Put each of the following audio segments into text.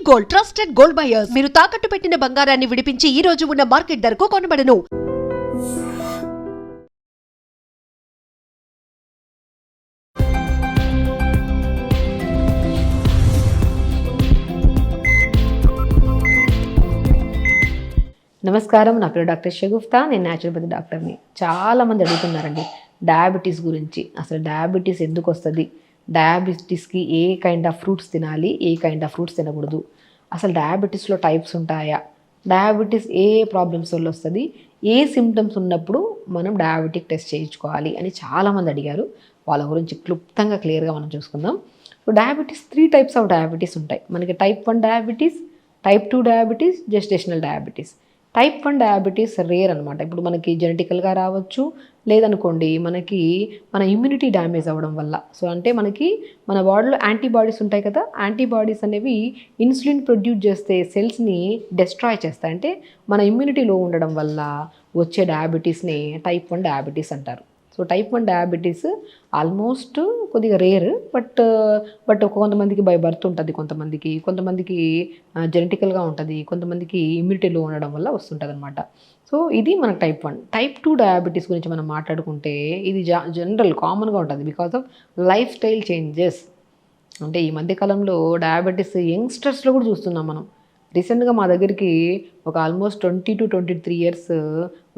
Gold, trusted gold buyers. మీరు తాకట్టు పెట్టిన బంగారాన్ని విడిపించి ఈ రోజు ఉన్న మార్కెట్ ధరకు కొనబడను. నమస్కారం, నా పేరు డాక్టర్ షగుఫ్తా. నేను న్యాచురోపతి డాక్టర్ని. చాలామంది అడుగుతున్నారండి డయాబెటీస్ గురించి. అసలు డయాబెటీస్ ఎందుకు వస్తుంది, డయాబెటీస్కి ఏ కైండ్ ఆఫ్ ఫ్రూట్స్ తినాలి, ఏ కైండ్ ఆఫ్ ఫ్రూట్స్ తినకూడదు, అసలు డయాబెటీస్లో టైప్స్ ఉంటాయా, డయాబెటీస్ ఏ ప్రాబ్లమ్స్ వల్ల వస్తుంది, ఏ సిమ్టమ్స్ ఉన్నప్పుడు మనం డయాబెటిక్ టెస్ట్ చేయించుకోవాలి అని చాలామంది అడిగారు. వాళ్ళ గురించి క్లుప్తంగా క్లియర్గా మనం చూసుకుందాం. So diabetes 3 types of diabetes ఉంటాయి మనకి. Type 1 diabetes, type 2 diabetes, gestational diabetes. Type 1 diabetes rare అనమాట. ఇప్పుడు మనకి జెనెటికల్గా రావచ్చు, లేదనుకోండి మనకి మన ఇమ్యూనిటీ డ్యామేజ్ అవ్వడం వల్ల. సో అంటే మనకి మన బాడీలో యాంటీబాడీస్ ఉంటాయి కదా, యాంటీబాడీస్ అనేవి ఇన్సులిన్ ప్రొడ్యూస్ చేస్తే సెల్స్ని డెస్ట్రాయ్ చేస్తాయి. అంటే మన ఇమ్యూనిటీ లో ఉండడం వల్ల వచ్చే డయాబెటీస్ని టైప్ 1 డయాబెటీస్ అంటారు. సో టైప్ 1 డయాబెటీస్ ఆల్మోస్ట్ కొద్దిగా రేర్, బట్ కొంతమందికి బై బర్త్ ఉంటుంది, కొంతమందికి జెనెటికల్గా ఉంటుంది, కొంతమందికి ఇమ్యూనిటీలో ఉండడం వల్ల వస్తుంటుంది అనమాట. సో ఇది మనకు టైప్ 1. టైప్ 2 డయాబెటీస్ గురించి మనం మాట్లాడుకుంటే ఇది జనరల్ కామన్గా ఉంటుంది because of life style changes. అంటే ఈ మధ్యకాలంలో డయాబెటీస్ యంగ్స్టర్స్లో కూడా చూస్తున్నాం మనం. రీసెంట్గా మా దగ్గరికి ఒక ఆల్మోస్ట్ 20 to 23 ఇయర్స్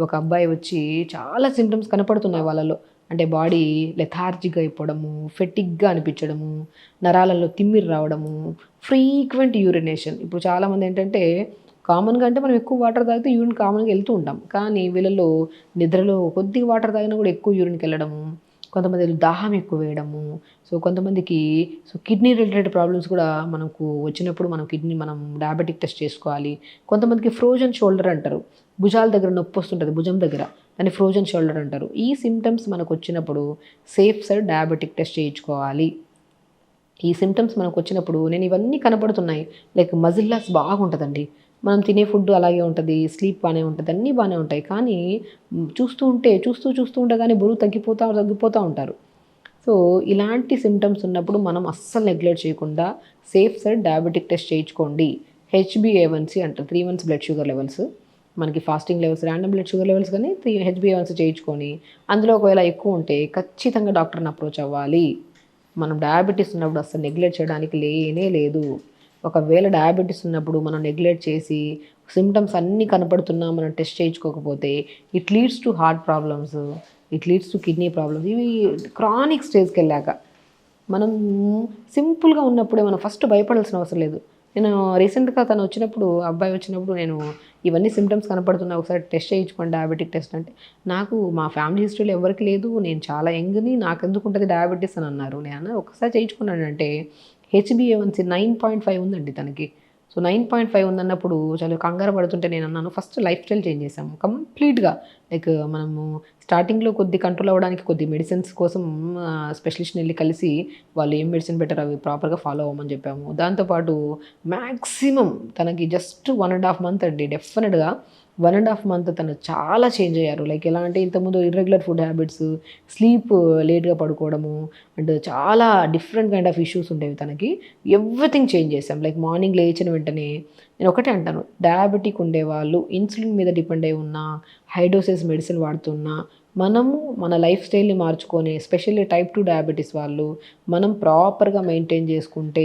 ఒక అబ్బాయి వచ్చి చాలా సిమ్టమ్స్ కనపడుతున్నాయి వాళ్ళలో. అంటే బాడీ లెథార్జిక్ అయిపోవడము, ఫెటిక్గా అనిపించడము, నరాలలో తిమ్మిరి రావడము, ఫ్రీక్వెంట్ యూరినేషన్. ఇప్పుడు చాలామంది ఏంటంటే కామన్గా అంటే మనం ఎక్కువ వాటర్ తాగితే యూరిన్ కామన్గా వెళ్తూ ఉంటాం, కానీ వీళ్ళలో నిద్రలో కొద్దిగా వాటర్ తాగినా కూడా ఎక్కువ యూరిన్కి వెళ్ళడము, కొంతమంది దాహం ఎక్కువ వేయడము. సో కొంతమందికి కిడ్నీ రిలేటెడ్ ప్రాబ్లమ్స్ కూడా మనకు వచ్చినప్పుడు మనం డయాబెటిక్ టెస్ట్ చేసుకోవాలి. కొంతమందికి ఫ్రోజన్ షోల్డర్ అంటారు, భుజాల దగ్గర నొప్పి వస్తుంటుంది, భుజం దగ్గర, దాన్ని ఫ్రోజన్ షోల్డర్ అంటారు. ఈ సిమ్టమ్స్ మనకు వచ్చినప్పుడు సేఫ్ సైడ్ డయాబెటిక్ టెస్ట్ చేయించుకోవాలి. ఈ సిమ్టమ్స్ మనకు వచ్చినప్పుడు నేను ఇవన్నీ కనపడుతున్నాయి, లైక్ మజిల్ లాస్ బాగుంటుందండి, మనం తినే ఫుడ్ అలాగే ఉంటుంది, స్లీప్ బాగానే ఉంటుంది, అన్నీ బాగానే ఉంటాయి, కానీ చూస్తూ ఉంటే కానీ బరువు తగ్గిపోతూ ఉంటారు. సో ఇలాంటి సిమ్టమ్స్ ఉన్నప్పుడు మనం అస్సలు నెగ్లెక్ట్ చేయకుండా సేఫ్ సైడ్ డయాబెటిక్ టెస్ట్ చేయించుకోండి. HbA1c అంటారు, 3 months బ్లడ్ షుగర్ లెవెల్స్. మనకి fasting levels, random blood sugar levels, కానీ HbA1c చేయించుకొని అందులో ఒకవేళ ఎక్కువ ఉంటే ఖచ్చితంగా డాక్టర్ని అప్రోచ్ అవ్వాలి. మనం డయాబెటీస్ ఉన్నప్పుడు అస్సలు నెగ్లెక్ట్ చేయడానికి లేనే లేదు. ఒకవేళ డయాబెటీస్ ఉన్నప్పుడు మనం నెగ్లెక్ట్ చేసి సిమ్టమ్స్ అన్నీ కనపడుతున్నా మనం టెస్ట్ చేయించుకోకపోతే it leads to heart problems, it leads to kidney problems. ఇవి క్రానిక్ స్టేజ్కి వెళ్ళాక. మనం సింపుల్గా ఉన్నప్పుడే మనం ఫస్ట్ భయపడాల్సిన అవసరం లేదు. నేను రీసెంట్గా అబ్బాయి వచ్చినప్పుడు నేను ఇవన్నీ సిమ్టమ్స్ కనపడుతున్నా, ఒకసారి టెస్ట్ చేయించుకోండి డయాబెటిక్ టెస్ట్ అంటే, నాకు మా ఫ్యామిలీ హిస్టరీలో ఎవరికి లేదు, నేను చాలా యంగ్ని, నాకు ఎందుకు ఉంటుంది డయాబెటీస్ అని అన్నారు. నేను ఒకసారి చేయించుకున్నానంటే HbA1c 9.5 ఉందండి తనకి. సో 9.5 ఉందన్నప్పుడు చాలా కంగారు పడుతుంటే నేను అన్నాను, ఫస్ట్ లైఫ్ స్టైల్ చేంజ్ చేసాము కంప్లీట్గా. లైక్ మనము స్టార్టింగ్లో కొద్ది కంట్రోల్ అవ్వడానికి కొద్ది మెడిసిన్స్ కోసం స్పెషలిస్ట్ని వెళ్ళి కలిసి వాళ్ళు ఏం మెడిసిన్ బెటర్ అవి ప్రాపర్గా ఫాలో అవ్వమని చెప్పాము. దాంతోపాటు మ్యాక్సిమం తనకి జస్ట్ 1.5 month అండి, డెఫినెట్గా 1.5 month తను చాలా చేంజ్ అయ్యారు. లైక్ ఎలా అంటే ఇంతకుముందు ఇర్రెగ్యులర్ ఫుడ్ హ్యాబిట్స్, స్లీప్ లేట్గా పడుకోవడము, అండ్ చాలా డిఫరెంట్ కైండ్ ఆఫ్ ఇష్యూస్ ఉండేవి తనకి. ఎవ్రీథింగ్ చేంజ్ చేసాం. లైక్ మార్నింగ్ లేచిన వెంటనే నేను ఒకటే అంటాను, డయాబెటిక్ ఉండేవాళ్ళు ఇన్సులిన్ మీద డిపెండ్ అయి ఉన్నా, హై డోసెస్ మెడిసిన్ వాడుతున్నా, మనము మన లైఫ్ స్టైల్ని మార్చుకొని, ఎస్పెషల్లీ టైప్ 2 డయాబెటీస్ వాళ్ళు మనం ప్రాపర్గా మెయింటైన్ చేసుకుంటే,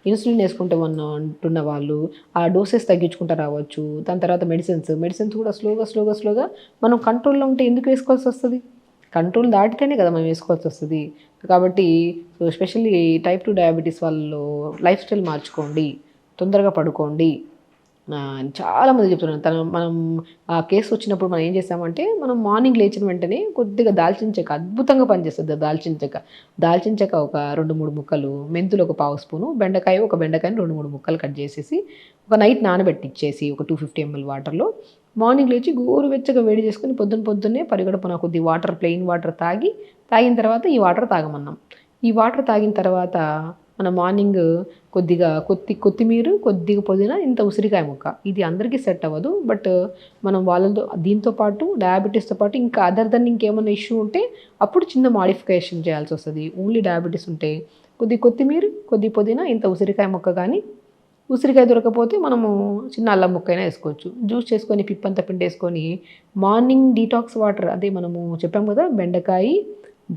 ఇన్సులిన్ వేసుకుంటే అంటున్న వాళ్ళు ఆ డోసెస్ తగ్గించుకుంటూ రావచ్చు. దాని తర్వాత మెడిసిన్స్ కూడా స్లోగా మనం కంట్రోల్లో ఉంటే ఎందుకు వేసుకోవాల్సి వస్తుంది? కంట్రోల్ దాటితేనే కదా మనం వేసుకోవాల్సి వస్తుంది. కాబట్టి ఎస్పెషల్లీ టైప్ 2 డయాబెటీస్ వాళ్ళు లైఫ్ స్టైల్ మార్చుకోండి, తొందరగా పడుకోండి. చాలామంది చెప్తున్నాను. మనం ఆ కేసు వచ్చినప్పుడు మనం ఏం చేసామంటే, మనం మార్నింగ్ లేచిన వెంటనే కొద్దిగా దాల్చిన చెక్క అద్భుతంగా పనిచేస్తుంది. దాల్చిన చెక్క ఒక 2-3 ముక్కలు, మెంతులు ఒక 1/2 స్పూను, ఒక బెండకాయని 2-3 ముక్కలు కట్ చేసేసి ఒక నైట్ నానబెట్టించేసి ఒక 250 ml వాటర్లో మార్నింగ్ లేచి గోరువెచ్చగా వేడి చేసుకొని పొద్దున్నే పరిగడుపున కొద్ది వాటర్, ప్లెయిన్ వాటర్ తాగిన తర్వాత ఈ వాటర్ తాగమన్నాం. ఈ వాటర్ తాగిన తర్వాత మన మార్నింగ్ కొద్దిగా కొత్తిమీర, కొద్దిగా పుదీనా, ఇంత ఉసిరికాయ ముక్క. ఇది అందరికీ సెట్ అవ్వదు, బట్ మనం వాళ్ళతో దీంతో పాటు డయాబెటీస్తో పాటు ఇంకా అదర్ దెన్ ఇంకేమైనా ఇష్యూ ఉంటే అప్పుడు చిన్న మాడిఫికేషన్ చేయాల్సి వస్తుంది. ఓన్లీ డయాబెటీస్ ఉంటే కొద్దిమీర, కొద్ది పుదీనా, ఇంత ఉసిరికాయ ముక్క కానీ ఉసిరికాయ దొరకకపోతే మనము చిన్న అల్లం ముక్కైనా వేసుకోవచ్చు. జ్యూస్ చేసుకొని పిప్పంతా పిండేసుకొని మార్నింగ్ డీటాక్స్ వాటర్, అదే మనము చెప్పాం కదా, బెండకాయ,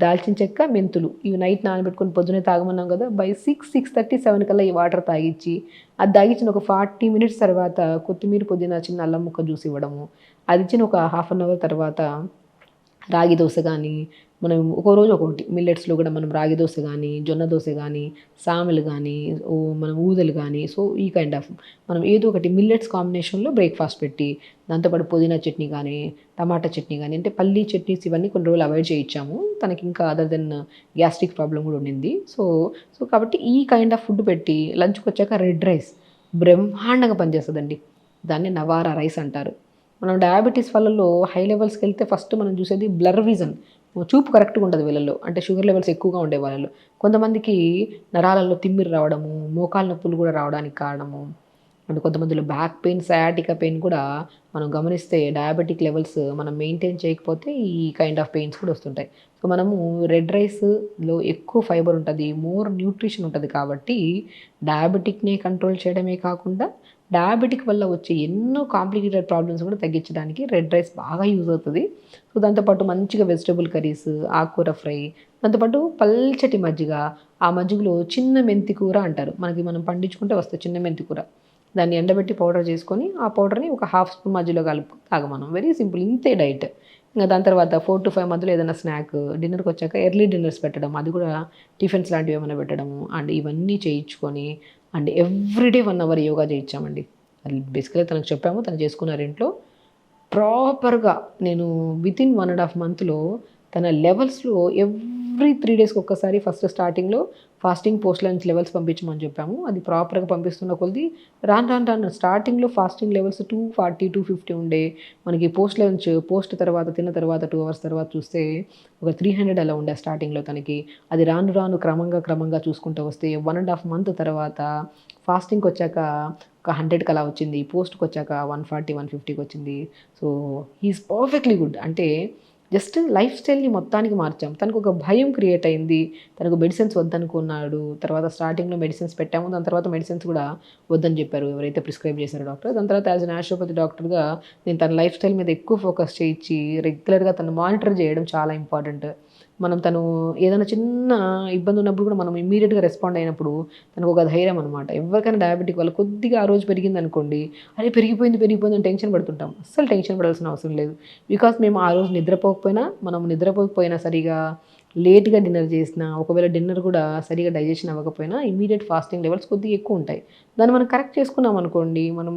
దాల్చిన చెక్క, మెంతులు ఇవి నైట్ నానబెట్టుకొని పొద్దునే తాగమన్నాం కదా, బై 6:30, 7 కల్లా ఈ వాటర్ తాగించి, అది తాగించిన ఒక 40 మినిట్స్ తర్వాత కొత్తిమీర, పుదీనా, చిన్న అల్లం ముక్క జ్యూస్ ఇవ్వడము, అది ఇచ్చిన ఒక హాఫ్ అన్ అవర్ తర్వాత రాగి దోశ కానీ, మనం ఒక్కో రోజు ఒక్కొక్కటి మిల్లెట్స్లో కూడా మనం రాగి దోశ కానీ, జొన్న దోశ కానీ, సామెలు కానీ, మనం ఊదలు కానీ, సో ఈ కైండ్ ఆఫ్ మనం ఏదో ఒకటి మిల్లెట్స్ కాంబినేషన్లో బ్రేక్ఫాస్ట్ పెట్టి, దాంతోపాటు పుదీనా చట్నీ కానీ, టమాటా చట్నీ కానీ, అంటే పల్లీ చట్నీస్ ఇవన్నీ కొన్ని రోజులు అవాయిడ్ చేయించాము. తనకి ఇంకా అదర్ దెన్ గ్యాస్ట్రిక్ ప్రాబ్లం కూడా ఉండింది. సో కాబట్టి ఈ కైండ్ ఆఫ్ ఫుడ్ పెట్టి లంచ్కి వచ్చాక రెడ్ రైస్ బ్రహ్మాండంగా పనిచేస్తుందండి. దాన్ని నవారా రైస్ అంటారు. మనం డయాబెటీస్ వాళ్ళలో హై లెవెల్స్కి వెళ్తే ఫస్ట్ మనం చూసేది బ్లర్ విజన్, చూపు కరెక్ట్గా ఉండదు వీళ్ళలో, అంటే షుగర్ లెవెల్స్ ఎక్కువగా ఉండే వాళ్ళలో. కొంతమందికి నరాలలో తిమ్మిరి రావడము, మోకాలు నొప్పులు కూడా రావడానికి కారణము, అండ్ కొంతమందిలో బ్యాక్ పెయిన్, సయాటికా పెయిన్ కూడా మనం గమనిస్తే డయాబెటిక్ లెవెల్స్ మనం మెయింటైన్ చేయకపోతే ఈ కైండ్ ఆఫ్ పెయిన్స్ కూడా వస్తుంటాయి. సో మనము రెడ్ రైస్లో ఎక్కువ ఫైబర్ ఉంటుంది, మోర్ న్యూట్రిషన్ ఉంటుంది. కాబట్టి డయాబెటిక్ని కంట్రోల్ చేయడమే కాకుండా డయాబెటిక్ వల్ల వచ్చే ఎన్నో కాంప్లికేటెడ్ ప్రాబ్లమ్స్ కూడా తగ్గించడానికి రెడ్ రైస్ బాగా యూజ్ అవుతుంది. సో దాంతోపాటు మంచిగా వెజిటబుల్ కర్రీస్, ఆకుకూర ఫ్రై, దాంతోపాటు పల్చటి మజ్జిగ, ఆ మజ్జిగలో చిన్న మెంతి కూర అంటారు, మనం పండించుకుంటే వస్తే చిన్న మెంతి కూర, దాన్ని ఎండబెట్టి పౌడర్ చేసుకొని ఆ పౌడర్ని ఒక హాఫ్ స్పూన్ మధ్యలో కలుపు తాగమనం. వెరీ సింపుల్, ఇంతే డైట్. ఇంకా దాని తర్వాత 4 to 5 మధ్యలో ఏదైనా స్నాక్, డిన్నర్కి వచ్చాక ఎర్లీ డిన్నర్స్ పెట్టడం, అది కూడా టిఫిన్స్ లాంటివి ఏమైనా పెట్టడము, అండ్ ఇవన్నీ చేయించుకొని అండ్ ఎవ్రీడే 1 అవర్ యోగా చేయించామండి. అది బేసికల్గా తనకు చెప్పాము, తను చేసుకున్నారు ఇంట్లో ప్రాపర్గా. నేను వితిన్ 1.5 మంత్లో తన లెవెల్స్లో ఎవ్రీ 3 డేస్కి ఒక్కసారి ఫస్ట్ స్టార్టింగ్లో ఫాస్టింగ్ పోస్ట్ లంచ్ లెవెల్స్ పంపించమని చెప్పాము. అది ప్రాపర్గా పంపిస్తున్న కొద్ది రాను స్టార్టింగ్లో ఫాస్టింగ్ లెవెల్స్ 240, 250 ఉండే, మనకి పోస్ట్ లంచ్ పోస్ట్ తర్వాత తిన్న తర్వాత 2 అవర్స్ తర్వాత చూస్తే ఒక 300 అలా ఉండే స్టార్టింగ్లో తనకి. అది రాను క్రమంగా చూసుకుంటూ వస్తే 1.5 మంత్ తర్వాత ఫాస్టింగ్కి వచ్చాక ఒక 100కి అలా వచ్చింది, పోస్ట్కి వచ్చాక 140, 150కి వచ్చింది. So he is perfectly good. అంటే జస్ట్ లైఫ్ స్టైల్ని మొత్తానికి మార్చాం. తనకు ఒక భయం క్రియేట్ అయింది, తనకు మెడిసిన్స్ వద్దనుకున్నాడు. తర్వాత స్టార్టింగ్లో మెడిసిన్స్ పెట్టాము, దాని తర్వాత మెడిసిన్స్ కూడా వద్దని చెప్పారు ఎవరైతే ప్రిస్క్రైబ్ చేశారో డాక్టర్. దాని తర్వాత యాజ్ అ న్యాచురోపతి డాక్టర్గా నేను తన లైఫ్ స్టైల్ మీద ఎక్కువ ఫోకస్ చేయించి రెగ్యులర్గా తను మానిటర్ చేయడం చాలా ఇంపార్టెంట్. మనం తను ఏదైనా చిన్న ఇబ్బంది ఉన్నప్పుడు కూడా మనం ఇమ్మీడియట్గా రెస్పాండ్ అయినప్పుడు తనకు ఒక ధైర్యం అనమాట. ఎవరికైనా డయాబెటిక్ వల్ల కొద్దిగా ఆ రోజు పెరిగింది అనుకోండి, అదే పెరిగిపోయింది అని టెన్షన్ పడుతుంటాం. అస్సలు టెన్షన్ పడాల్సిన అవసరం లేదు. బికాస్ మేము ఆ రోజు నిద్రపోకపోయినా సరిగా లేట్గా డిన్నర్ చేసినా, ఒకవేళ డిన్నర్ కూడా సరిగా డైజెషన్ అవ్వకపోయినా ఇమీడియట్ ఫాస్టింగ్ లెవెల్స్ కొద్దిగా ఎక్కువ ఉంటాయి. దాన్ని మనం కరెక్ట్ చేసుకున్నాం అనుకోండి, మనం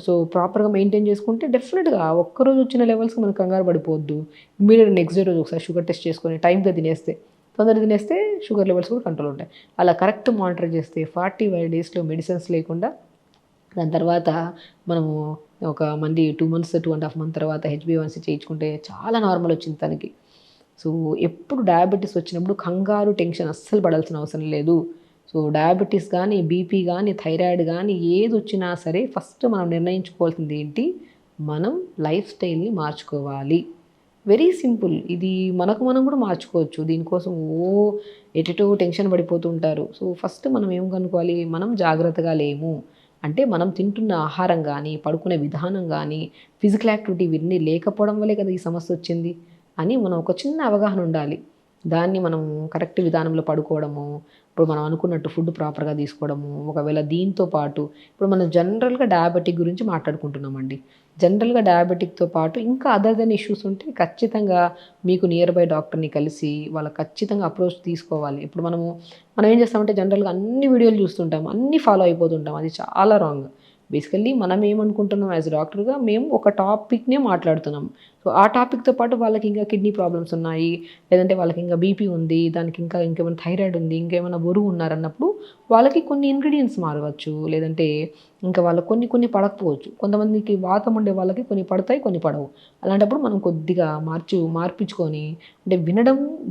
సో ప్రాపర్గా మెయింటైన్ చేసుకుంటే డెఫినెట్గా ఒక్కరోజు వచ్చిన లెవెల్స్కి మనం కంగారు పడిపోవద్దు. ఇమీడియట్ నెక్స్ట్ డే రోజు ఒకసారి షుగర్ టెస్ట్ చేసుకొని టైంగా తొందరగా తినేస్తే షుగర్ లెవెల్స్ కూడా కంట్రోల్ ఉంటాయి. అలా కరెక్ట్ మానిటర్ చేస్తే 45 డేస్లో మెడిసిన్స్ లేకుండా, దాని తర్వాత మనము ఒక 2 months 2.5 months తర్వాత HbA1c చేయించుకుంటే చాలా నార్మల్ వచ్చింది తనకి. సో ఎప్పుడు డయాబెటీస్ వచ్చినప్పుడు కంగారు టెన్షన్ అస్సలు పడాల్సిన అవసరం లేదు. సో డయాబెటీస్ కానీ, బీపీ కానీ, థైరాయిడ్ కానీ ఏది వచ్చినా సరే ఫస్ట్ మనం నిర్ణయించుకోవాల్సింది ఏంటి, మనం లైఫ్ స్టైల్ని మార్చుకోవాలి. Very simple. ఇది మనం కూడా మార్చుకోవచ్చు. దీనికోసం ఎటెటో టెన్షన్ పడిపోతూ ఉంటారు. సో ఫస్ట్ మనం ఏం కనుక్కోవాలి, మనం జాగ్రత్తగా లేము అంటే మనం తింటున్న ఆహారం కానీ, పడుకునే విధానం కానీ, ఫిజికల్ యాక్టివిటీ ఇవన్నీ లేకపోవడం వల్లే కదా ఈ సమస్య వచ్చింది అని మనం ఒక చిన్న అవగాహన ఉండాలి. దాన్ని మనం కరెక్ట్ విధానంలో పడుకోవడము, ఇప్పుడు మనం అనుకున్నట్టు ఫుడ్ ప్రాపర్గా తీసుకోవడము, ఒకవేళ దీంతో పాటు ఇప్పుడు మనం జనరల్గా డయాబెటిక్ గురించి మాట్లాడుకుంటున్నామండి. జనరల్గా డయాబెటిక్తో పాటు ఇంకా అదర్ దెన్ ఇష్యూస్ ఉంటే ఖచ్చితంగా మీకు నియర్ బై డాక్టర్ని కలిసి వాళ్ళకి ఖచ్చితంగా అప్రోచ్ తీసుకోవాలి. ఇప్పుడు మనం ఏం చేస్తామంటే జనరల్గా అన్ని వీడియోలు చూస్తుంటాం, అన్నీ ఫాలో అయిపోతుంటాం. అది చాలా రాంగ్. బేసికల్లీ మనం ఏమనుకుంటున్నాం యాజ్ డాక్టర్గా, మేము ఒక టాపిక్నే మాట్లాడుతున్నాం. సో ఆ టాపిక్తో పాటు వాళ్ళకి ఇంకా కిడ్నీ ప్రాబ్లమ్స్ ఉన్నాయి, లేదంటే వాళ్ళకి ఇంకా బీపీ ఉంది, దానికి ఇంకేమైనా థైరాయిడ్ ఉంది, ఇంకేమైనా బరువు ఉన్నారన్నప్పుడు వాళ్ళకి కొన్ని ఇంగ్రీడియంట్స్ మారవచ్చు, లేదంటే ఇంకా వాళ్ళకి కొన్ని పడకపోవచ్చు. కొంతమందికి వాతం ఉండే వాళ్ళకి కొన్ని పడతాయి, కొన్ని పడవు. అలాంటప్పుడు మనం కొద్దిగా మార్పించుకొని, అంటే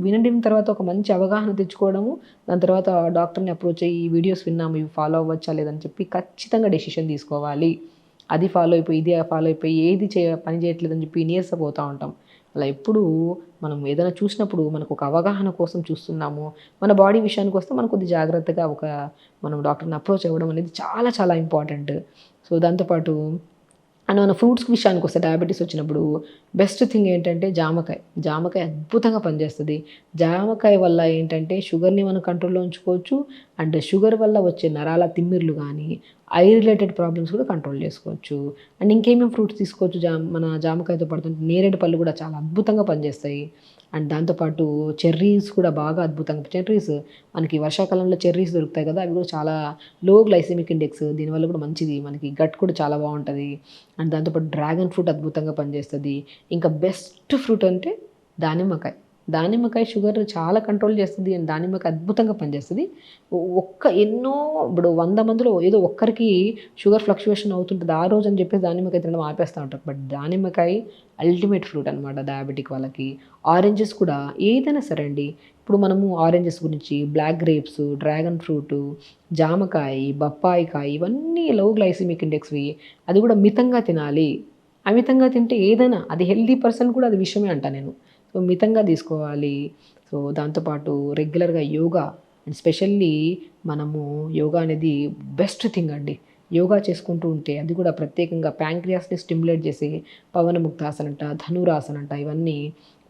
వినడం తర్వాత ఒక మంచి అవగాహన తెచ్చుకోవడము, దాని తర్వాత డాక్టర్ని అప్రోచ్ అయ్యి ఈ వీడియోస్ విన్నాము, ఇవి ఫాలో అవ్వచ్చా లేదని చెప్పి ఖచ్చితంగా డెసిషన్ తీసుకోవాలి. అది ఫాలో అయిపోయి ఇది ఫాలో అయిపోయి ఏది పని చేయట్లేదని చెప్పి నీరసపోతూ ఉంటాం. అలా ఎప్పుడు మనం ఏదైనా చూసినప్పుడు మనకు ఒక అవగాహన కోసం చూస్తున్నాము, మన బాడీ విషయానికి వస్తే మనం కొద్ది జాగ్రత్తగా మనం డాక్టర్ని అప్రోచ్ అవ్వడం అనేది చాలా చాలా ఇంపార్టెంట్. సో దాంతోపాటు అండ్ మన ఫ్రూట్స్ విషయానికి వస్తే డయాబెటీస్ వచ్చినప్పుడు బెస్ట్ థింగ్ ఏంటంటే జామకాయ అద్భుతంగా పనిచేస్తుంది. జామకాయ వల్ల ఏంటంటే షుగర్ని మనం కంట్రోల్లో ఉంచుకోవచ్చు, అండ్ షుగర్ వల్ల వచ్చే నరాల తిమ్మిర్లు కానీ ఐ రిలేటెడ్ ప్రాబ్లమ్స్ కూడా కంట్రోల్ చేసుకోవచ్చు. అండ్ ఇంకేమేమి ఫ్రూట్స్ తీసుకోవచ్చు మన జామకాయతో పాటు నేరేడు పళ్ళు కూడా చాలా అద్భుతంగా పనిచేస్తాయి. అండ్ దాంతోపాటు చెర్రీస్ కూడా బాగా అద్భుతంగా, చెర్రీస్ మనకి వర్షాకాలంలో చెర్రీస్ దొరుకుతాయి కదా, అవి కూడా చాలా లో గ్లైసెమిక్ ఇండెక్స్, దీనివల్ల కూడా మంచిది, మనకి గట్ కూడా చాలా బాగుంటుంది. అండ్ దాంతోపాటు డ్రాగన్ ఫ్రూట్ అద్భుతంగా పనిచేస్తుంది. ఇంకా బెస్ట్ ఫ్రూట్ అంటే దానిమ్మకాయ షుగర్ చాలా కంట్రోల్ చేస్తుంది, అండ్ దానిమ్మకాయ అద్భుతంగా పనిచేస్తుంది. ఇప్పుడు 100 మందిలో ఏదో ఒక్కరికి షుగర్ ఫ్లక్చువేషన్ అవుతుంటుంది ఆ రోజు అని చెప్పేసి దానిమ్మకాయ తినడం ఆపేస్తూ ఉంటారు. బట్ దానిమ్మకాయ అల్టిమేట్ ఫ్రూట్ అనమాట డయాబెటిక్ వాళ్ళకి. ఆరెంజెస్ కూడా ఏదైనా సరే అండి, ఇప్పుడు మనము ఆరెంజెస్ గురించి బ్లాక్ గ్రేప్స్, డ్రాగన్ ఫ్రూటు, జామకాయ, బొప్పాయికాయ ఇవన్నీ లో గ్లైసిమిక్ ఇండెక్స్వి. అది కూడా మితంగా తినాలి. అమితంగా తింటే ఏదైనా అది హెల్దీ పర్సన్ కూడా అది విషయమే అంట నేను. సో మితంగా తీసుకోవాలి. సో దాంతోపాటు రెగ్యులర్గా యోగా, అండ్ స్పెషల్లీ మనము యోగా అనేది బెస్ట్ థింగ్ అండి. యోగా చేసుకుంటూ ఉంటే అది కూడా ప్రత్యేకంగా ప్యాంక్రియాస్ని స్టిమ్యులేట్ చేసి పవనముక్తాసన అంట, ధనురాసన అంట, ఇవన్నీ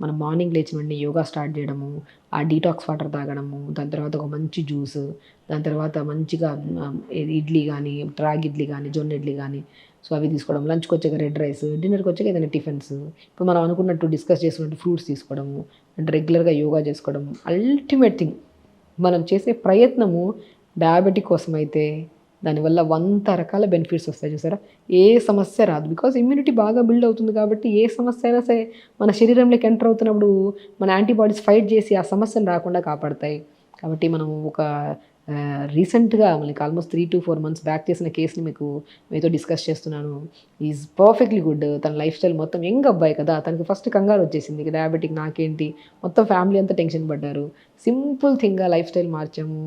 మనం మార్నింగ్ లేచిన వెంటనే యోగా స్టార్ట్ చేయడము, ఆ డీటాక్స్ వాటర్ తాగడము, దాని తర్వాత ఒక మంచి జ్యూస్, దాని తర్వాత మంచిగా ఇడ్లీ కానీ, రాగి ఇడ్లీ కానీ, జొన్న ఇడ్లీ కానీ, సో అవి తీసుకోవడం, లంచ్కి వచ్చాక రెడ్ రైస్, డిన్నర్కి వచ్చాక ఏదైనా టిఫిన్స్, ఇప్పుడు మనం అనుకున్నట్టు డిస్కస్ చేసుకున్నట్టు ఫ్రూట్స్ తీసుకోవడము, అండ్ రెగ్యులర్గా యోగా చేసుకోవడము. అల్టిమేట్ థింగ్ మనం చేసే ప్రయత్నము డయాబెటిక్ కోసం అయితే దానివల్ల 100 రకాల బెనిఫిట్స్ వస్తాయి. చూసారా, ఏ సమస్య రాదు. బికాజ్ ఇమ్యూనిటీ బాగా బిల్డ్ అవుతుంది కాబట్టి ఏ సమస్య అయినా సరే మన శరీరంలోకి ఎంటర్ అవుతున్నప్పుడు మన యాంటీబాడీస్ ఫైట్ చేసి ఆ సమస్యను రాకుండా కాపాడతాయి. కాబట్టి మనం రీసెంట్గా మనకి ఆల్మోస్ట్ 3 to 4 months బ్యాక్ చేసిన కేసుని మీతో డిస్కస్ చేస్తున్నాను. Is perfectly good. తన లైఫ్ స్టైల్ మొత్తం యంగ్ అబ్బాయి కదా, తనకి ఫస్ట్ కంగారు వచ్చేసింది డయాబెటిక్ నాకేంటి, మొత్తం ఫ్యామిలీ అంతా టెన్షన్ పడ్డారు. సింపుల్ థింగ్గా లైఫ్ స్టైల్ మార్చాము.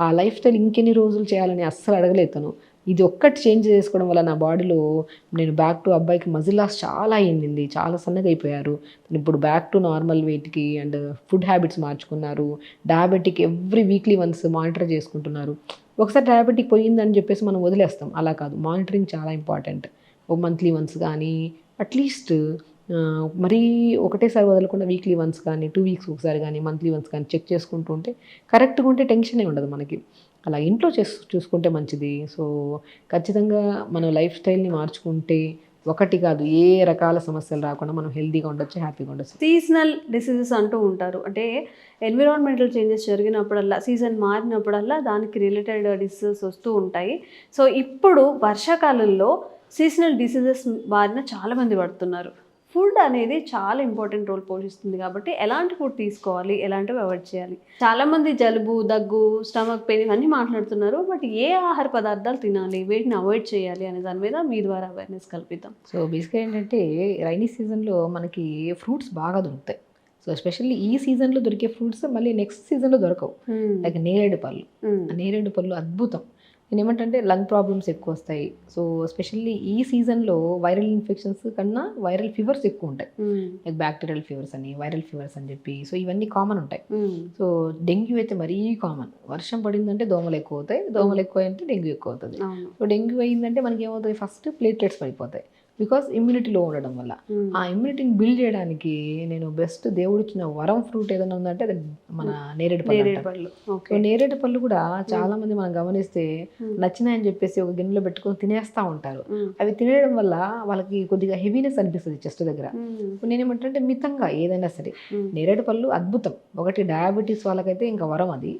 ఆ లైఫ్ స్టైల్ ఇంకెన్ని రోజులు చేయాలని అస్సలు అడగలేదు తను. ఇది ఒక్కటి చేంజ్ చేసుకోవడం వల్ల నా బాడీలో నేను బ్యాక్ టు అబ్బాయికి మజిల్ లాస్ చాలా అయ్యింది, చాలా సన్నగా అయిపోయారు. ఇప్పుడు బ్యాక్ టు నార్మల్ వెయిట్కి, అండ్ ఫుడ్ హ్యాబిట్స్ మార్చుకున్నారు. Diabetic every weekly once monitor చేసుకుంటున్నారు. ఒకసారి డయాబెటిక్ పోయిందని చెప్పేసి మనం వదిలేస్తాం, అలా కాదు. మానిటరింగ్ చాలా ఇంపార్టెంట్. ఒక మంత్లీ వన్స్ కానీ అట్లీస్ట్ మరీ ఒకటేసారి వదలకుండా వీక్లీ వన్స్ కానీ, 2 weeks ఒకసారి కానీ, మంత్లీ వన్స్ కానీ చెక్ చేసుకుంటూ ఉంటే కరెక్ట్గా ఉంటే టెన్షనే ఉండదు మనకి. అలా ఇంట్లో చూసుకుంటే మంచిది. సో ఖచ్చితంగా మన లైఫ్ స్టైల్ని మార్చుకుంటే ఒకటి కాదు ఏ రకాల సమస్యలు రాకుండా మనం హెల్తీగా ఉండొచ్చు, హ్యాపీగా ఉండొచ్చు. సీజనల్ డిసీజెస్ అంటూ ఉంటారు. అంటే ఎన్విరాన్మెంటల్ చేంజెస్ జరిగినప్పుడల్లా, సీజన్ మారినప్పుడల్లా దానికి రిలేటెడ్ డిసీజెస్ వస్తూ ఉంటాయి. సో ఇప్పుడు వర్షాకాలంలో సీజనల్ డిసీజెస్ బారిన చాలామంది పడుతున్నారు. ఫుడ్ అనేది చాలా ఇంపార్టెంట్ రోల్ పోషిస్తుంది కాబట్టి ఎలాంటి ఫుడ్ తీసుకోవాలి, ఎలాంటివి అవాయిడ్ చేయాలి? చాలామంది జలుబు, దగ్గు, స్టమక్ పెయిన్ ఇవన్నీ మాట్లాడుతున్నారు. బట్ ఏ ఆహార పదార్థాలు తినాలి, వేటిని అవాయిడ్ చేయాలి అనే దాని మీద మీ ద్వారా అవేర్నెస్ కల్పిద్దాం. సో బేసిక్గా ఏంటంటే రైనీ సీజన్లో మనకి ఫ్రూట్స్ బాగా దొరుకుతాయి. సో ఎస్పెషల్లీ ఈ సీజన్లో దొరికే ఫ్రూట్స్ మళ్ళీ నెక్స్ట్ సీజన్లో దొరకవు. లైక్ నేరేడు పళ్ళు అద్భుతం. నేను ఏమంటే లంగ్ ప్రాబ్లమ్స్ ఎక్కువ వస్తాయి. సో ఎస్పెషల్లీ ఈ సీజన్లో వైరల్ ఇన్ఫెక్షన్స్ కన్నా వైరల్ ఫీవర్స్ ఎక్కువ ఉంటాయి. లైక్ బ్యాక్టీరియల్ ఫీవర్స్ అని, వైరల్ ఫీవర్స్ అని చెప్పి, సో ఇవన్నీ కామన్ ఉంటాయి. సో డెంగ్యూ అయితే మరీ కామన్. వర్షం పడిందంటే దోమలు ఎక్కువ అవుతాయి, దోమలు ఎక్కువ అంటే డెంగ్యూ ఎక్కువ అవుతుంది. సో డెంగ్యూ అయిందంటే మనకి ఏమవుతుంది, ఫస్ట్ ప్లేట్లెట్స్ పడిపోతాయి. బికాస్ ఇమ్యూనిటీ లో ఉండడం వల్ల. ఆ ఇమ్యూనిటీని బిల్డ్ చేయడానికి నేను బెస్ట్ దేవుడు ఇచ్చిన వరం ఫ్రూట్ ఏదైనా ఉందంటే అది మన నేరేడు పళ్ళు. సో నేరేడు పళ్ళు కూడా చాలా మంది మనం గమనిస్తే నచ్చినాయని చెప్పేసి ఒక గిన్నెలో పెట్టుకొని తినేస్తూ ఉంటారు. అవి తినేయడం వల్ల వాళ్ళకి కొద్దిగా హెవీనెస్ అనిపిస్తుంది చెస్ట్ దగ్గర. నేనేమంటే మితంగా ఏదైనా సరే, నేరేడు పళ్ళు అద్భుతం. ఒకటి డయాబెటీస్ వాళ్ళకైతే ఇంకా వరం అది.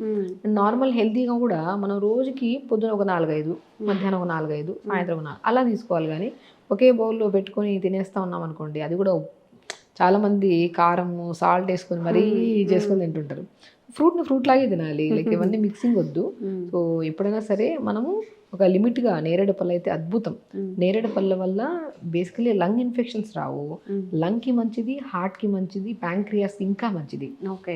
నార్మల్ హెల్తీగా కూడా మనం రోజుకి పొద్దున ఒక 4-5, మధ్యాహ్నం ఒక 4-5, సాయంత్రం ఒక 4 అలా తీసుకోవాలి. కానీ ఒకే బౌల్లో పెట్టుకొని తినేస్తూ ఉన్నాం అనుకోండి, అది కూడా చాలామంది కారము, సాల్ట్ వేసుకొని మరీ చేసుకొని తింటుంటారు. ఫ్రూట్ని ఫ్రూట్ లాగే తినాలి, లైక్ ఇవన్నీ మిక్సింగ్ వద్దు. సో ఎప్పుడైనా సరే మనము ఒక లిమిట్గా, నేరేడు పళ్ళు అయితే అద్భుతం. నేరేడు పళ్ళ వల్ల బేసికలీ లంగ్ ఇన్ఫెక్షన్స్ రావు, లంగ్కి మంచిది, హార్ట్కి మంచిది, ప్యాంక్రియాస్ ఇంకా మంచిది.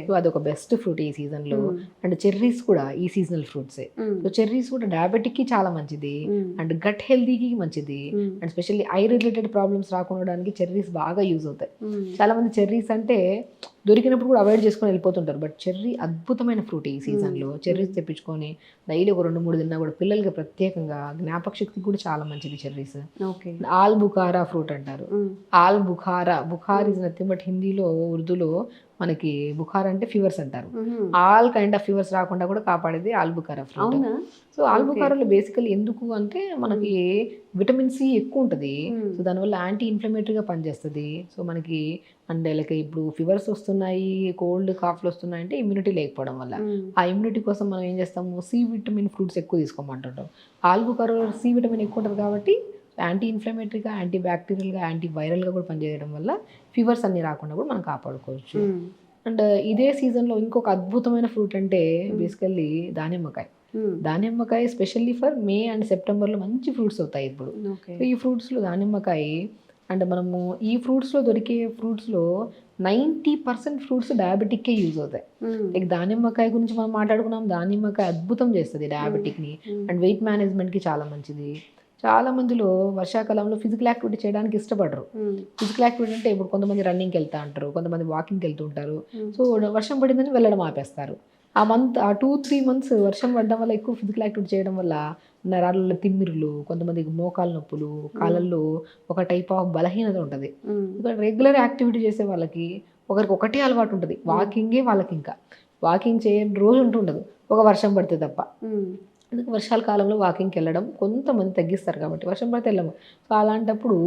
సో అదొక బెస్ట్ ఫ్రూట్ ఈ సీజన్లో. అండ్ చెర్రీస్ కూడా ఈ సీజనల్ ఫ్రూట్సే. సో చెర్రీస్ కూడా డయాబెటిక్కి చాలా మంచిది, అండ్ గట్ హెల్తీకి మంచిది, and specially I related problems రాకుండా చెర్రీస్ బాగా యూజ్ అవుతాయి. చాలా మంది చెర్రీస్ అంటే దొరికినప్పుడు కూడా అవాయిడ్ చేసుకొని వెళ్ళిపోతుంటారు. బట్ చెర్రీ అద్భుతమైన ఫ్రూట్ ఈ సీజన్లో. చెర్రీస్ తెప్పించుకొని డైలీ ఒక 2-3 తిన్నా కూడా పిల్లలకి ప్రత్యేకంగా జ్ఞాపక శక్తికి కూడా చాలా మంచిది cherries. Okay. Aloo bukhara fruit అంటారు. Aloo bukhara, bukhar is nothing but హిందీలో ఉర్దూలో మనకి బుఖార్ అంటే ఫీవర్స్ అంటారు. ఆల్ కైండ్ ఆఫ్ ఫీవర్స్ రాకుండా కూడా కాపాడేది ఆల్ బుఖారా ఫ్రూట్. అవునా? సో ఆల్ బుఖారాలో బేసికలీ ఎందుకు అంటే మనకి విటమిన్ సి ఎక్కువ ఉంటుంది. సో దానివల్ల యాంటీ ఇన్ఫ్లమేటరీగా పనిచేస్తుంది. సో మనకి అంటే లైక్ ఇప్పుడు ఫీవర్స్ వస్తున్నాయి, కోల్డ్ కాఫ్లు వస్తున్నాయి అంటే ఇమ్యూనిటీ లేకపోవడం వల్ల. ఆ ఇమ్యూనిటీ కోసం మనం ఏం చేస్తాము, సి విటమిన్ ఫ్రూట్స్ ఎక్కువ తీసుకోమంటుంటాం. ఆల్ బుఖారాలో సి విటమిన్ ఎక్కువ ఉంటుంది కాబట్టి యాంటీ ఇన్ఫ్లమేటరీగా, యాంటీ బ్యాక్టీరియల్గా, యాంటీ వైరల్గా కూడా పనిచేయడం వల్ల ఫీవర్స్ అన్ని రాకుండా కూడా మనం కాపాడుకోవచ్చు. అండ్ ఇదే సీజన్లో ఇంకొక అద్భుతమైన ఫ్రూట్ అంటే బేసికల్లీ దానిమ్మకాయ. దానిమ్మకాయ స్పెషల్లీ ఫర్ మే అండ్ సెప్టెంబర్లో మంచి ఫ్రూట్స్ అవుతాయి ఇప్పుడు. సో ఈ ఫ్రూట్స్లో దానిమ్మకాయ అండ్ మనము ఈ ఫ్రూట్స్లో దొరికే ఫ్రూట్స్లో 90% ఫ్రూట్స్ డయాబెటిక్కే యూజ్ అవుతాయి. లైక్ దానిమ్మకాయ గురించి మనం మాట్లాడుకున్నాం. దానిమ్మకాయ అద్భుతం చేస్తుంది డయాబెటిక్ని అండ్ వెయిట్ మేనేజ్మెంట్కి చాలా మంచిది. చాలా మందిలో వర్షాకాలంలో ఫిజికల్ యాక్టివిటీ చేయడానికి ఇష్టపడరు. ఫిజికల్ యాక్టివిటీ అంటే ఇప్పుడు కొంతమంది రన్నింగ్కి వెళ్తా ఉంటారు, కొంతమంది వాకింగ్కి వెళ్తూ ఉంటారు. సో వర్షం పడిందని వెళ్ళడం ఆపేస్తారు. ఆ 2-3 months వర్షం పడడం వల్ల ఎక్కువ ఫిజికల్ యాక్టివిటీ చేయడం వల్ల నరాలలో తిమ్మిరులు, కొంతమందికి మోకాలు నొప్పులు, కాళ్ళల్లో ఒక టైప్ ఆఫ్ బలహీనత ఉంటుంది. రెగ్యులర్ యాక్టివిటీ చేసే వాళ్ళకి ఒకరికి ఒకటే అలవాటు ఉంటుంది, వాకింగే. వాళ్ళకి ఇంకా వాకింగ్ చేయని రోజు ఉంటుండదు ఒక వర్షం పడితే తప్ప. అందుకే వర్షాల కాలంలో వాకింగ్కి వెళ్ళడం కొంతమంది తగ్గిస్తారు కాబట్టి వర్షం పడితే వెళ్ళము. సో అలాంటప్పుడు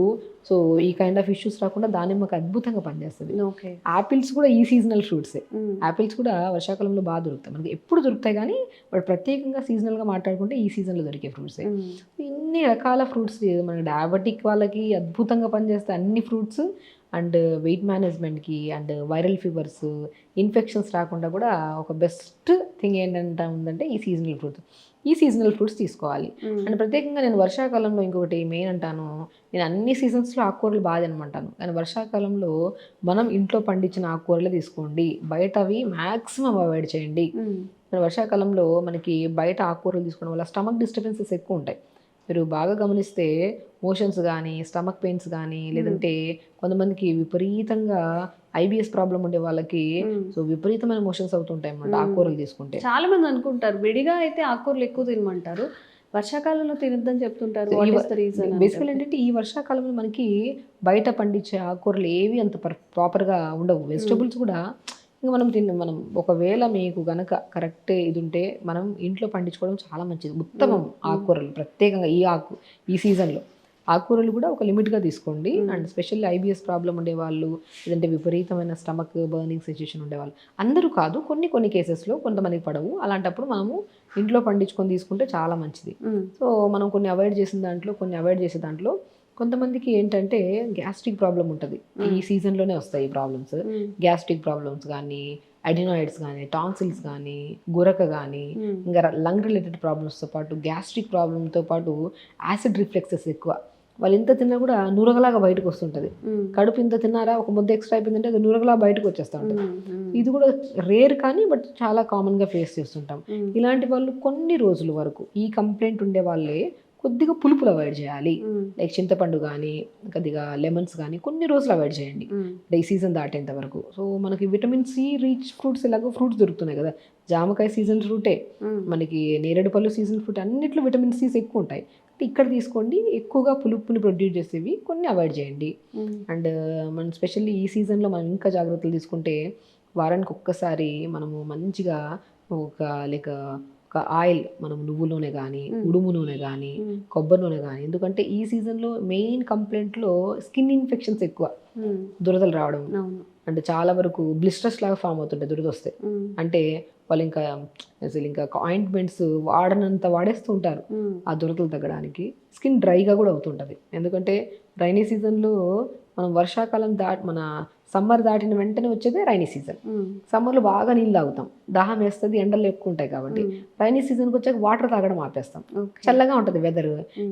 సో ఈ కైండ్ ఆఫ్ ఇష్యూస్ రాకుండా దానిమ్మకి అద్భుతంగా పనిచేస్తుంది. యాపిల్స్ కూడా ఈ సీజనల్ ఫ్రూట్సే. యాపిల్స్ కూడా వర్షాకాలంలో బాగా దొరుకుతాయి, మనకి ఎప్పుడు దొరుకుతాయి కానీ బట్ ప్రత్యేకంగా సీజనల్గా మాట్లాడుకుంటే ఈ సీజన్లో దొరికే ఫ్రూట్సే. ఇన్ని రకాల ఫ్రూట్స్ మన డయాబెటిక్ వాళ్ళకి అద్భుతంగా పనిచేస్తాయి అన్ని ఫ్రూట్స్. అండ్ వెయిట్ మేనేజ్మెంట్కి అండ్ వైరల్ ఫీవర్స్, ఇన్ఫెక్షన్స్ రాకుండా కూడా ఒక బెస్ట్ థింగ్ ఏంటంటే ఉందంటే ఈ సీజనల్ ఫ్రూట్స్ తీసుకోవాలి. అండ్ ప్రత్యేకంగా నేను వర్షాకాలంలో ఇంకొకటి మెయిన్ అంటాను, నేను అన్ని సీజన్స్లో ఆకుకూరలు బాగా తినమంటాను, కానీ వర్షాకాలంలో మనం ఇంట్లో పండించిన ఆకుకూరలే తీసుకోండి, బయటవి మ్యాక్సిమం అవాయిడ్ చేయండి. వర్షాకాలంలో మనకి బయట ఆకుకూరలు తీసుకోవడం వల్ల స్టమక్ డిస్టర్బెన్సెస్ ఎక్కువ ఉంటాయి. మీరు బాగా గమనిస్తే మోషన్స్ కానీ, స్టమక్ పెయిన్స్ కానీ, లేదంటే కొంతమందికి విపరీతంగా ఐబిఎస్ ప్రాబ్లం ఉండే వాళ్ళకి సో విపరీతమైన మోషన్స్ అవుతుంటాయి అన్నమాట ఆకుకూరలు తీసుకుంటే. చాలా మంది అనుకుంటారు విడిగా అయితే ఆకుకూరలు ఎక్కువ తినమంటారు, వర్షాకాలంలో తినొద్దని చెప్తుంటారు. బేసికల్ ఏంటంటే ఈ వర్షాకాలంలో మనకి బయట పండించే ఆకుకూరలు ఏవి అంత ప్రాపర్గా ఉండవు. వెజిటబుల్స్ కూడా ఇంకా మనం ఒకవేళ మీకు గనక కరెక్ట్ ఇది ఉంటే మనం ఇంట్లో పండించుకోవడం చాలా మంచిది, ఉత్తమం. ఆకుకూరలు ప్రత్యేకంగా ఈ సీజన్లో ఆకుకూరలు కూడా ఒక లిమిట్గా తీసుకోండి. అండ్ స్పెషల్లీ ఐబిఎస్ ప్రాబ్లం ఉండేవాళ్ళు, లేదంటే విపరీతమైన స్టమక్ బర్నింగ్ సిచ్యుయేషన్ ఉండేవాళ్ళు, అందరూ కాదు, కొన్ని కేసెస్లో కొంతమందికి పడవు. అలాంటప్పుడు మనము ఇంట్లో పండించుకొని తీసుకుంటే చాలా మంచిది. సో మనం కొన్ని అవాయిడ్ చేసే దాంట్లో కొంతమందికి ఏంటంటే గ్యాస్ట్రిక్ ప్రాబ్లం ఉంటుంది. ఈ సీజన్లోనే వస్తాయి ఈ ప్రాబ్లమ్స్. గ్యాస్ట్రిక్ ప్రాబ్లమ్స్ కానీ, అడినాయిడ్స్ కానీ, టాన్సిల్స్ కానీ, గురక కానీ, ఇంకా లంగ్ రిలేటెడ్ ప్రాబ్లమ్స్తో పాటు గ్యాస్ట్రిక్ ప్రాబ్లంతో పాటు యాసిడ్ రిఫ్లెక్సెస్ ఎక్కువ. వాళ్ళు ఎంత తిన్నా కూడా నూరగలాగా బయటకు వస్తుంటుంది. కడుపు ఇంత తిన్నారా, ఒక ముద్ద ఎక్స్ట్రా అయిపోయిందంటే అది నూరగలా బయటకు వచ్చేస్తూ ఉంటుంది. ఇది కూడా రేర్ కానీ బట్ చాలా కామన్గా ఫేస్ చేస్తుంటాం. ఇలాంటి వాళ్ళు కొన్ని రోజుల వరకు ఈ కంప్లైంట్ ఉండే వాళ్ళే కొద్దిగా పులుపులు అవాయిడ్ చేయాలి. లైక్ చింతపండు కానీ, కొద్దిగా లెమన్స్ కానీ కొన్ని రోజులు అవాయిడ్ చేయండి ఈ సీజన్ దాటేంత వరకు. సో మనకి విటమిన్ సి రిచ్ ఫ్రూట్స్ ఎలాగో ఫ్రూట్స్ దొరుకుతున్నాయి కదా, జామకాయ సీజన్ ఫ్రూటే, మనకి నేరేడు పళ్ళు సీజన్ ఫ్రూట్, అన్నిట్లో విటమిన్ సిస్ ఎక్కువ ఉంటాయి. ఇక్కడ తీసుకోండి, ఎక్కువగా పులుపుని ప్రొడ్యూస్ చేసేవి కొన్ని అవాయిడ్ చేయండి. అండ్ మనం స్పెషల్లీ ఈ సీజన్లో మనం ఇంకా జాగ్రత్తలు తీసుకుంటే వారానికి ఒక్కసారి మనము మంచిగా ఒక ఆయిల్, మనం నువ్వు నూనె కానీ, ఉడుము నూనె కానీ, కొబ్బరి నూనె కానీ, ఎందుకంటే ఈ సీజన్లో మెయిన్ కంప్లైంట్లో స్కిన్ ఇన్ఫెక్షన్స్ ఎక్కువ, దురదలు రావడం, అంటే చాలా వరకు బ్లిస్టర్స్ లాగా ఫామ్ అవుతుంటాయి దురద వస్తే. అంటే వాళ్ళు ఇంకా ఆయింట్మెంట్స్ వాడనంత వాడేస్తూ ఉంటారు ఆ దురదలు తగ్గడానికి. స్కిన్ డ్రైగా కూడా అవుతుంటుంది, ఎందుకంటే రైనీ సీజన్లో మనం వర్షాకాలం మన సమ్మర్ దాటిన వెంటనే వచ్చేదే రైనీ సీజన్. సమ్మర్లో బాగా నీళ్ళు తాగుతాం, దాహం వేస్తుంది, ఎండలు ఎక్కువ ఉంటాయి కాబట్టి. రైనీ సీజన్కి వచ్చాక వాటర్ తాగడం ఆపేస్తాం, చల్లగా ఉంటుంది వెదర్,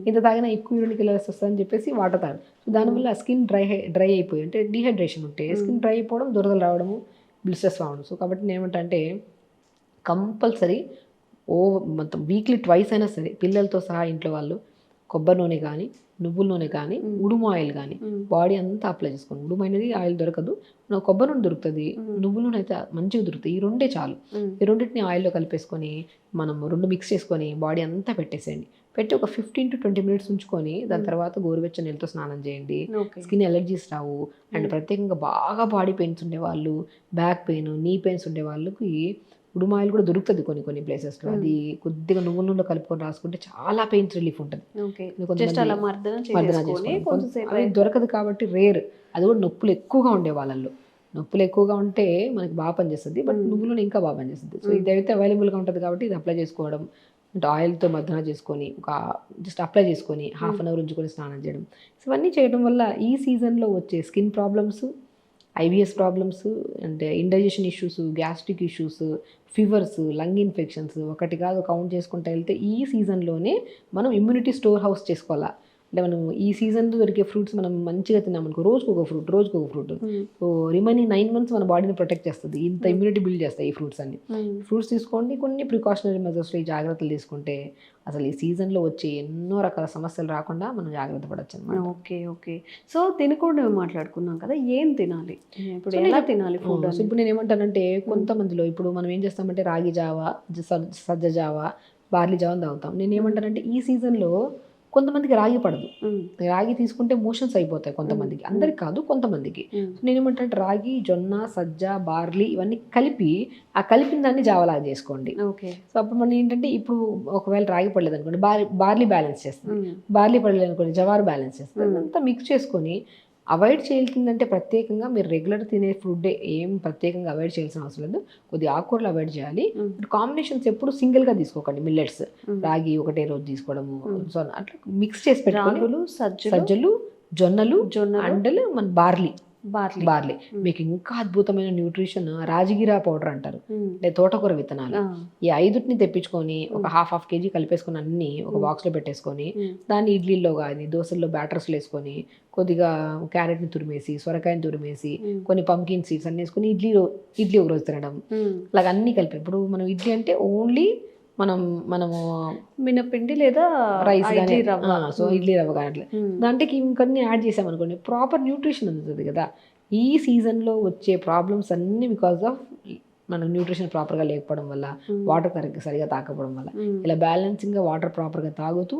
ఇంత తాగినా ఎక్కువ యూరిన్ కిల్లర్స్ వస్తుందని చెప్పేసి వాటర్ తాగడం. సో దానివల్ల స్కిన్ డ్రై అయిపోయి, అంటే డీహైడ్రేషన్ ఉంటే స్కిన్ డ్రై అయిపోవడం, దురదలు రావడము, బ్లిస్టర్స్ రావడం. సో కాబట్టి నేను ఏమంటే కంపల్సరీ మొత్తం వీక్లీ 2 అయినా సరే పిల్లలతో సహా ఇంట్లో వాళ్ళు కొబ్బరి నూనె కానీ, నువ్వుల నూనె కానీ, ఉడుము ఆయిల్ కానీ బాడీ అంతా అప్లై చేసుకోండి. ఉడుము అనేది ఆయిల్ దొరకదు, మనకు కొబ్బరి నూనె దొరుకుతుంది, నువ్వుల నూనె అయితే మంచిగా దొరుకుతాయి. ఈ రెండే చాలు. ఈ రెండింటిని ఆయిల్లో కలిపేసుకొని మనం రెండు మిక్స్ చేసుకొని బాడీ అంతా పెట్టేసేయండి. పెట్టి ఒక 15 to 20 minutes ఉంచుకొని దాని తర్వాత గోరువెచ్చని నీళ్ళతో స్నానం చేయండి. Skin allergies Rao. అండ్ ప్రత్యేకంగా బాగా బాడీ పెయిన్స్ ఉండేవాళ్ళు, బ్యాక్ పెయిన్, నీ పెయిన్స్ ఉండే వాళ్ళకి ఉడుమాయిల్ కూడా దొరుకుతుంది కొన్ని ప్లేసెస్లో. అది కొద్దిగా నువ్వుల నూనెలో కలుపుకొని రాసుకుంటే చాలా పెయిన్స్ రిలీఫ్ ఉంటుంది. అది దొరకదు కాబట్టి రేర్. అది కూడా నొప్పులు ఎక్కువగా ఉండే వాళ్ళల్లో. నొప్పులు ఎక్కువగా ఉంటే మనకి బాగా పనిచేస్తుంది, బట్ నువ్వులను ఇంకా బాగా పనిచేస్తుంది. సో ఇదైతే అవైలబుల్గా ఉంటుంది కాబట్టి ఇది అప్లై చేసుకోవడం, అంటే ఆయిల్తో మర్దన చేసుకొని ఒక జస్ట్ అప్లై చేసుకొని 1/2 hour ఉంచుకొని స్నానం చేయడం. ఇవన్నీ చేయడం వల్ల ఈ సీజన్లో వచ్చే స్కిన్ ప్రాబ్లమ్స్, ఐబిఎస్ ప్రాబ్లమ్స్, అంటే indigestion issues, gastric issues, fevers, lung infections ఒకటి కాదు కౌంట్ చేసుకుంటూ వెళ్తే ఈ సీజన్లోనే మనం ఇమ్యూనిటీ స్టోర్ హౌస్ చేసుకోవాలా. అంటే మనం ఈ సీజన్లో దొరికే ఫ్రూట్స్ మనం మంచిగా తిన్నామనుకో, రోజుకు ఒక ఫ్రూట్, సో రిమైనింగ్ 9 months మన బాడీని ప్రొటెక్ట్ చేస్తుంది. ఇంత ఇమ్యూనిటీ బిల్డ్ చేస్తాయి ఈ ఫ్రూట్స్ అన్ని. ఫ్రూట్స్ తీసుకోండి, కొన్ని ప్రికాషనరీ మెజర్స్లో ఈ జాగ్రత్తలు తీసుకుంటే అసలు ఈ సీజన్లో వచ్చే ఎన్నో రకాల సమస్యలు రాకుండా మనం జాగ్రత్త పడచ్చు అనమాట. ఓకే. సో తినకుండా మాట్లాడుకున్నాం కదా, ఏం తినాలి ఇప్పుడు, ఎలా తినాలి ఫుడ్? ఇప్పుడు నేను ఏమంటానంటే కొంతమందిలో ఇప్పుడు మనం ఏం చేస్తామంటే రాగి జావా, సజ్జ జావా, బార్లీ జావా తాగుతాం. నేను ఏమంటానంటే ఈ సీజన్లో కొంతమందికి రాగి పడదు. రాగి తీసుకుంటే మోషన్స్ అయిపోతాయి కొంతమందికి, అందరికి కాదు కొంతమందికి. నేను ఏమంటే రాగి, జొన్న, సజ్జ, బార్లీ ఇవన్నీ కలిపి ఆ కలిపిన దాన్ని జావలాగా చేసుకోండి. సో అప్పుడు మనం ఏంటంటే ఇప్పుడు ఒకవేళ రాగి పడలేదు అనుకోండి, బార్లీ బ్యాలెన్స్ చేస్తుంది, బార్లీ పడలేదు అనుకోండి జవారు బ్యాలెన్స్ చేస్తుంది. అదంతా మిక్స్ చేసుకొని అవాయిడ్ చేయాల్సిందంటే ప్రత్యేకంగా మీరు రెగ్యులర్ తినే ఫుడ్ ఏం ప్రత్యేకంగా అవాయిడ్ చేయాల్సిన అవసరం లేదు. కొద్దిగా ఆకుకూరలు అవాయిడ్ చేయాలి. కాంబినేషన్స్ ఎప్పుడు సింగిల్గా తీసుకోకండి. మిల్లెట్స్, రాగి ఒకటే రోజు తీసుకోవడము, సో అట్లా మిక్స్ చేసి పెట్టుకోవాలి. సజ్జలు, జొన్నలు, అండలు, మన బార్లీ. మీకు ఇంకా అద్భుతమైన న్యూట్రిషన్ రాజగిరా పౌడర్ అంటారు, అంటే తోటకూర విత్తనాలు. ఈ 5 తెప్పించుకొని ఒక హాఫ్ కేజీ కలిపేసుకొని అన్ని ఒక బాక్స్లో పెట్టేసుకొని దాన్ని ఇడ్లీలో కానీ దోశల్లో బ్యాటర్స్లో వేసుకొని కొద్దిగా క్యారెట్ని తురిమేసి, సొరకాయని తురిమేసి, కొన్ని పంకిన్ సీడ్స్ అన్ని వేసుకొని ఇడ్లీ ఒక రోజు తినడం. అలాగ అన్నీ కలిపి ఇప్పుడు మనం ఇడ్లీ అంటే ఓన్లీ మనము మినపిండి లేదా రైస్ కానీ, సో ఇడ్లీ రవ్వ కానీ దాంట్లోకి ఇంకొన్ని యాడ్ చేసామనుకోండి ప్రాపర్ న్యూట్రిషన్ అందుతుంది కదా. ఈ సీజన్లో వచ్చే ప్రాబ్లమ్స్ అన్నీ బికాస్ ఆఫ్ మనం న్యూట్రిషన్ ప్రాపర్గా లేకపోవడం వల్ల, వాటర్ సరిగా తాకపోవడం వల్ల. ఇలా బ్యాలెన్సింగ్గా వాటర్ ప్రాపర్గా తాగుతూ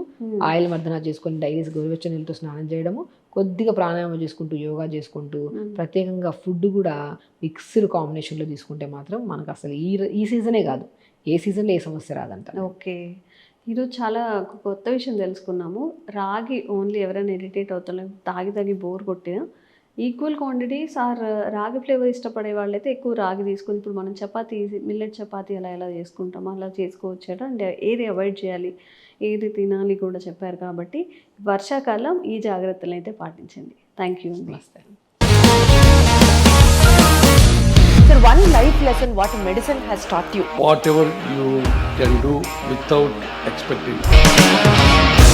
ఆయిల్ మర్దన చేసుకొని డైలీస్ గోరువెచ్చని నీళ్ళతో స్నానం చేయడము, కొద్దిగా ప్రాణాయామం చేసుకుంటూ యోగా చేసుకుంటూ ప్రత్యేకంగా ఫుడ్ కూడా మిక్స్డ్ కాంబినేషన్లో తీసుకుంటే మాత్రం మనకు అసలు ఈ సీజనే కాదు ఏ సీజన్లో ఏ సమస్య రాదంట. ఓకే, ఈరోజు చాలా కొత్త విషయం తెలుసుకున్నాము. రాగి ఓన్లీ ఎవరైనా ఇరిటేట్ అవుతున్నారు, తాగి బోర్ కొట్టినా ఈక్వల్ క్వాంటిటీస్ ఆర్ రాగి ఫ్లేవర్ ఇష్టపడే వాళ్ళైతే ఎక్కువ రాగి తీసుకొని, ఇప్పుడు మనం చపాతీ, మిల్లెట్ చపాతీ ఎలా చేసుకుంటామో అలా చేసుకోవచ్చట. అంటే ఏది అవాయిడ్ చేయాలి, ఏది తినాలి కూడా చెప్పారు. కాబట్టి వర్షాకాలం ఈ జాగ్రత్తలు అయితే పాటించండి. Thank you. నమస్తే. Sir, one life lesson what medicine has taught you. Whatever you can do without expecting.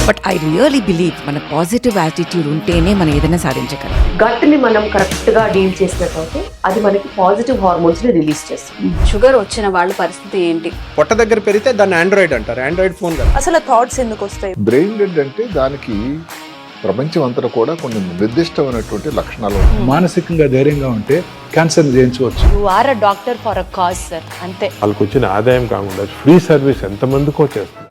But I really believe మన పాజిటివ్ యాటిట్యూడ్ ఉంటేనే మనం ఏదైనా సాధించగలం. గట్ని మనం కరెక్ట్గా డీల్ చేసినట్లయితే అది మనకి పాజిటివ్ హార్మోన్స్ని రిలీజ్ చేస్తుంది. షుగర్ వచ్చిన వాళ్ళ పరిస్థితి ఏంటి? పొట్ట దగ్గర పెరిగితే దాన్ని ఆండ్రాయిడ్ అంటారు, ఆండ్రాయిడ్ ఫోన్ కదా. అసలు థాట్స్ ఎందుకు వస్తాయి? బ్రెయిన్ డెడ్ అంటే దానికి ప్రపంచం అంతా కూడా కొన్ని నిర్దిష్టమైనటువంటి లక్షణాలు ఉన్నాయి. మానసికంగా ధైర్యంగా ఉంటే క్యాన్సర్ జయించవచ్చు. You are a doctor for a cause, sir. అంతే. వాళ్ళకి వచ్చిన ఆదాయం కాకుండా ఫ్రీ సర్వీస్ ఎంతమందికో చేస్తారు.